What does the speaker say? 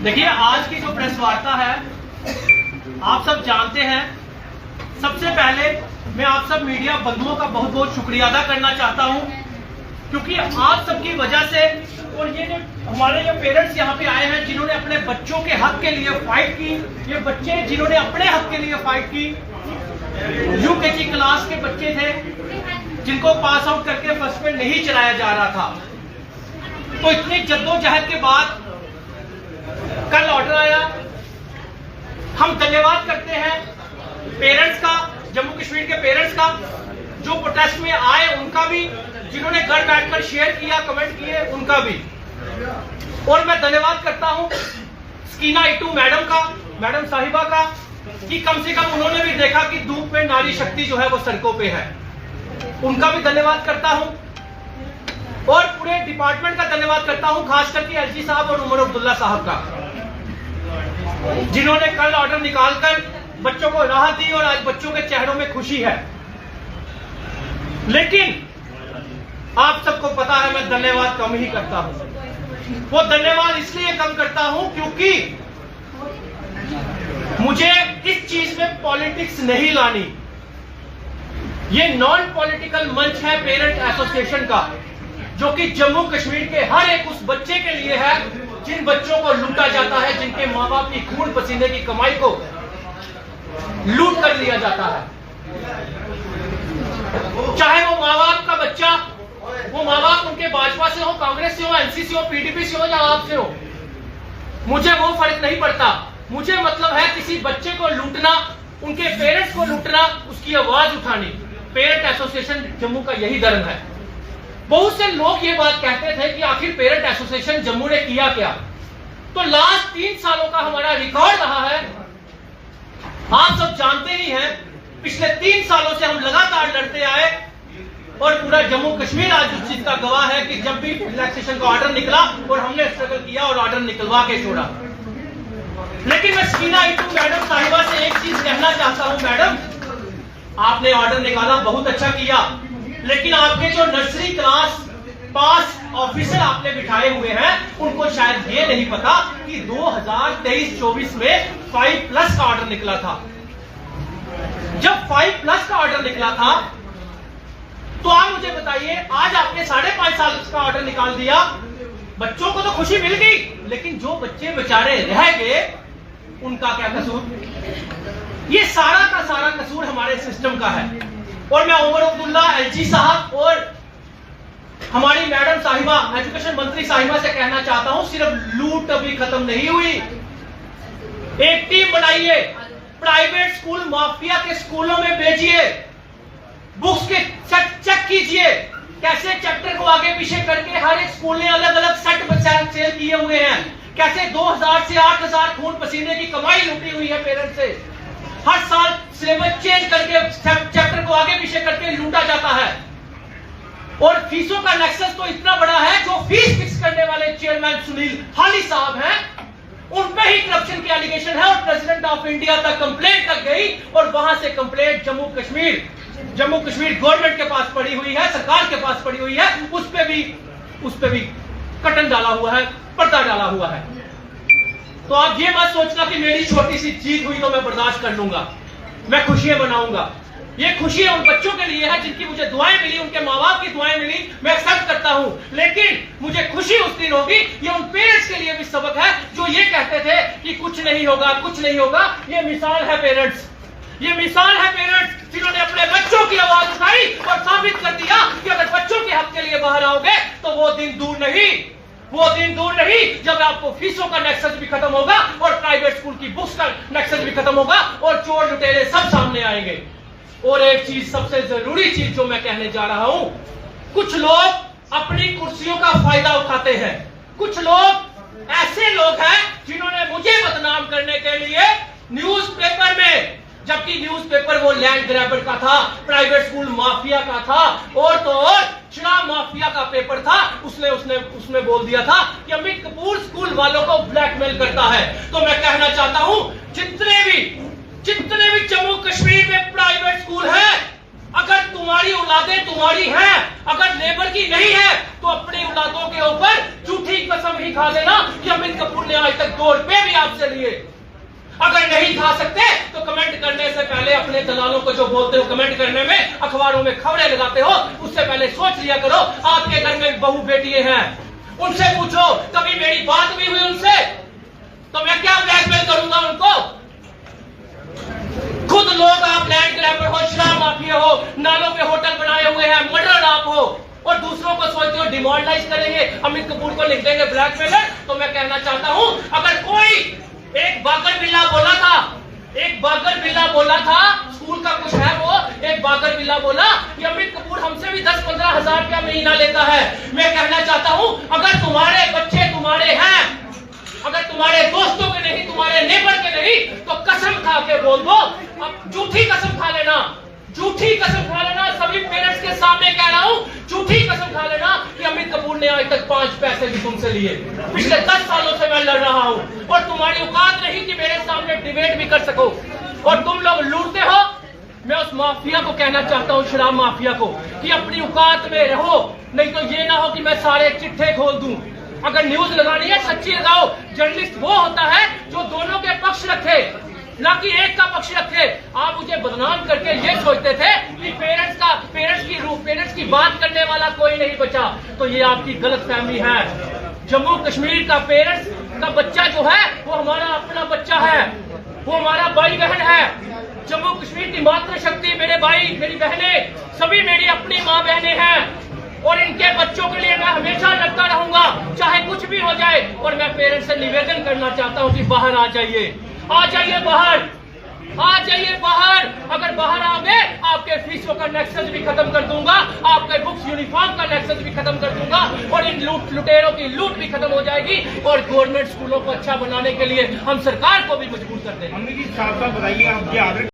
देखिए, आज की जो प्रेस वार्ता है आप सब जानते हैं। सबसे पहले मैं आप सब मीडिया बंधुओं का बहुत बहुत शुक्रिया अदा करना चाहता हूं, क्योंकि आप सबकी वजह से और ये जो हमारे जो पेरेंट्स यहाँ पे आए हैं जिन्होंने अपने बच्चों के हक के लिए फाइट की, ये बच्चे जिन्होंने अपने हक के लिए फाइट की, यूकेजी क्लास के बच्चे थे जिनको पास आउट करके फर्स्ट में नहीं चलाया जा रहा था। तो इतनी जद्दोजहद के बाद कल ऑर्डर आया। हम धन्यवाद करते हैं पेरेंट्स का, जम्मू कश्मीर के पेरेंट्स का, जो प्रोटेस्ट में आए उनका भी, जिन्होंने घर बैठकर शेयर किया, कमेंट किए उनका भी। और मैं धन्यवाद करता हूं स्कीना इटू मैडम का, मैडम साहिबा का, कि कम से कम उन्होंने भी देखा कि धूप में नारी शक्ति जो है वो सड़कों पे है। उनका भी धन्यवाद करता हूं और पूरे डिपार्टमेंट का धन्यवाद करता हूं, खास करके एलजी साहब और उमर अब्दुल्ला साहब का, जिन्होंने कल ऑर्डर निकालकर बच्चों को राहत दी और आज बच्चों के चेहरों में खुशी है। लेकिन आप सबको पता है मैं धन्यवाद कम ही करता हूं। वो धन्यवाद इसलिए कम करता हूं क्योंकि मुझे इस चीज में पॉलिटिक्स नहीं लानी। ये नॉन पॉलिटिकल मंच है पेरेंट एसोसिएशन का, जो कि जम्मू कश्मीर के हर एक उस बच्चे के लिए है जिन बच्चों को लूटा जाता है, जिनके माँ बाप की खून पसीने की कमाई को लूट कर लिया जाता है। चाहे वो माँ बाप का बच्चा, वो माँ बाप उनके भाजपा से हो, कांग्रेस से हो, एनसीसी हो, पीडीपी से हो या आपसे हो, मुझे वो फर्क नहीं पड़ता। मुझे मतलब है किसी बच्चे को लूटना, उनके पेरेंट्स को लूटना, उसकी आवाज उठानी। पेरेंट एसोसिएशन जम्मू का यही धर्म है। बहुत से लोग ये बात कहते थे कि आखिर पेरेंट एसोसिएशन जम्मू ने किया क्या। तो लास्ट 3 सालों का हमारा रिकॉर्ड रहा है, आप सब जानते ही हैं। पिछले 3 सालों से हम लगातार लड़ते आए और पूरा जम्मू कश्मीर आज उस चीज का गवाह है कि जब भी रिलैक्सेशन का ऑर्डर निकला और हमने स्ट्रगल किया और ऑर्डर निकलवा के छोड़ा। लेकिन मैं स्कीना इटू मैडम साहिबा से एक चीज कहना चाहता हूं, मैडम आपने ऑर्डर निकाला, बहुत अच्छा किया, लेकिन आपके जो नर्सरी क्लास पास ऑफिसर आपने बिठाए हुए हैं उनको शायद ये नहीं पता कि 2023-24 में 5+ का ऑर्डर निकला था। जब 5+ का ऑर्डर निकला था तो आप मुझे बताइए, आज आपने 5.5 साल का ऑर्डर निकाल दिया। बच्चों को तो खुशी मिल गई, लेकिन जो बच्चे बेचारे रह गए उनका क्या कसूर। ये सारा का सारा कसूर हमारे सिस्टम का है। और मैं उमर अब्दुल्ला, एलजी साहब और हमारी मैडम साहिबा, एजुकेशन मंत्री साहिबा से कहना चाहता हूं, सिर्फ लूट अभी खत्म नहीं हुई। एक टीम बनाइए, प्राइवेट स्कूल माफिया के स्कूलों में भेजिए, बुक्स के सेट चेक कीजिए, कैसे चैप्टर को आगे पीछे करके हर एक स्कूल ने अलग अलग सेट सेल किए हुए हैं, कैसे 2000 से 8000 खून पसीने की कमाई लूटी हुई है पेरेंट्स से। हर साल सिलेबस चेंज करके चैप्टर को आगे पीछे करके लूटा जाता है। और फीसों का नेक्सस तो इतना बड़ा है, जो फीस फिक्स करने वाले चेयरमैन सुनील हाली साहब हैं, उन पे ही करप्शन की एलिगेशन है और प्रेसिडेंट ऑफ इंडिया तक कंप्लेंट तक गई और वहां से कंप्लेंट जम्मू कश्मीर गवर्नमेंट के पास पड़ी हुई है, सरकार के पास पड़ी हुई है। उस पे भी कटन डाला हुआ है, पर्दा डाला हुआ है। तो आप ये मत सोचना कि मेरी छोटी सी जीत हुई तो मैं बर्दाश्त कर लूंगा, मैं खुशियां मनाऊंगा। ये खुशी उन बच्चों के लिए है जिनकी मुझे दुआएं मिली, उनके माँ बाप की दुआएं मिली, मैं एक्सेप्ट करता हूं। लेकिन मुझे खुशी उस दिन होगी, ये उन पेरेंट्स के लिए भी सबक है जो ये कहते थे कि कुछ नहीं होगा, कुछ नहीं होगा। ये मिसाल है पेरेंट्स, ये मिसाल है पेरेंट्स जिन्होंने अपने बच्चों की आवाज उठाई और साबित कर दिया कि अगर बच्चों के हक के लिए बाहर आओगे तो वो दिन दूर नहीं जब आपको फीसों का नेक्सस भी खत्म होगा और प्राइवेट स्कूल की बुक्स का नेक्सस भी खत्म होगा और चोर लुटेरे सब सामने आएंगे। और एक चीज, सबसे जरूरी चीज जो मैं कहने जा रहा हूं, कुछ लोग अपनी कुर्सियों का फायदा उठाते हैं। कुछ लोग ऐसे लोग हैं जिन्होंने मुझे बदनाम करने के लिए न्यूज़पेपर में, जबकि न्यूज़पेपर वो लैंड ग्रैबर का था, प्राइवेट स्कूल माफिया का था, और तो और शराब माफिया का पेपर था, उसने बोल दिया था कि अमित कपूर स्कूल वालों को ब्लैकमेल करता है। तो मैं कहना चाहता हूं, जितने भी जम्मू कश्मीर में प्राइवेट स्कूल है, अगर तुम्हारी औलादें तुम्हारी हैं, अगर लेबर की नहीं है, तो अपनी औलादों के ऊपर झूठी कसम ही खा देना कि अमित कपूर ने आज तक 2 रुपए भी आपसे लिए। अगर नहीं खा सकते तो कमेंट करने से पहले अपने दलालों को जो बोलते हो कमेंट करने में, अखबारों में खबरें लगाते हो, उससे पहले सोच लिया करो आपके घर में बहू बेटियां हैं, उनसे पूछो कभी मेरी बात भी हुई उनसे, तो मैं क्या ब्लैकमेल करूंगा उनको। खुद लोग आप लैंड ग्रैबर हो, शराब माफिया हो, नालों पे होटल बनाए हुए हैं, मर्डर आप हो, और दूसरों को सोचते हो डिमोरलाइज करेंगे, अमित कपूर को लिख देंगे ब्लैकमेलर। तो मैं कहना चाहता हूं, अगर कोई एक बागर बिल्ला बोला था, एक बागर बिल्ला बोला था, स्कूल का कुछ है वो, एक बागर बिल्ला बोला कि अमित कपूर हमसे भी 10-15 हजार रुपया महीना लेता है। मैं कहना चाहता हूं, अगर तुम्हारे बच्चे तुम्हारे हैं, अगर तुम्हारे दोस्तों के नहीं, तुम्हारे नेबर के नहीं, तो कसम खा के बोल दो। अब झूठी कसम खा लेना, झूठी कसम खा लेना, सभी पेरेंट्स के सामने कह रहा हूं, झूठी कसम खा लेना कि अमित कपूर ने आज तक 5 पैसे भी तुमसे लिए। पिछले 10 सालों से मैं लड़ रहा हूं, और तुम्हारी औकात नहीं कि मेरे सामने डिबेट भी कर सको, और तुम लोग लूटते हो। मैं उस माफिया को कहना चाहता हूं, शराब माफिया को, कि अपनी औकात में रहो, नहीं तो ये ना हो कि मैं सारे चिट्ठे खोल दूं। अगर न्यूज लगानी है सच्ची लगाओ। जर्नलिस्ट वो होता है जो दोनों के पक्ष रखे, ना कि एक का पक्ष रखे। आप मुझे बदनाम करके ये सोचते थे कि पेरेंट्स की बात करने वाला कोई नहीं बचा, तो ये आपकी गलतफहमी है। जम्मू कश्मीर का पेरेंट्स का बच्चा जो है वो हमारा अपना बच्चा है, वो हमारा भाई बहन है। जम्मू कश्मीर की मातृ शक्ति मेरे भाई मेरी बहनें सभी मेरी अपनी माँ बहनें हैं, और इनके बच्चों के लिए मैं हमेशा लड़ता रहूंगा, चाहे कुछ भी हो जाए। और मैं पेरेंट्स से निवेदन करना चाहता हूं कि बाहर आ जाइए, आ जाइए बाहर, आ जाइए बाहर। अगर बाहर आओगे आपके फीसों का नेक्सस भी खत्म कर दूंगा, आपके बुक्स यूनिफॉर्म का नेक्सस भी खत्म कर दूंगा, और इन लुटेरों की लूट भी खत्म हो जाएगी, और गवर्नमेंट स्कूलों को अच्छा बनाने के लिए हम सरकार को भी मजबूर कर देंगे। बताइए आप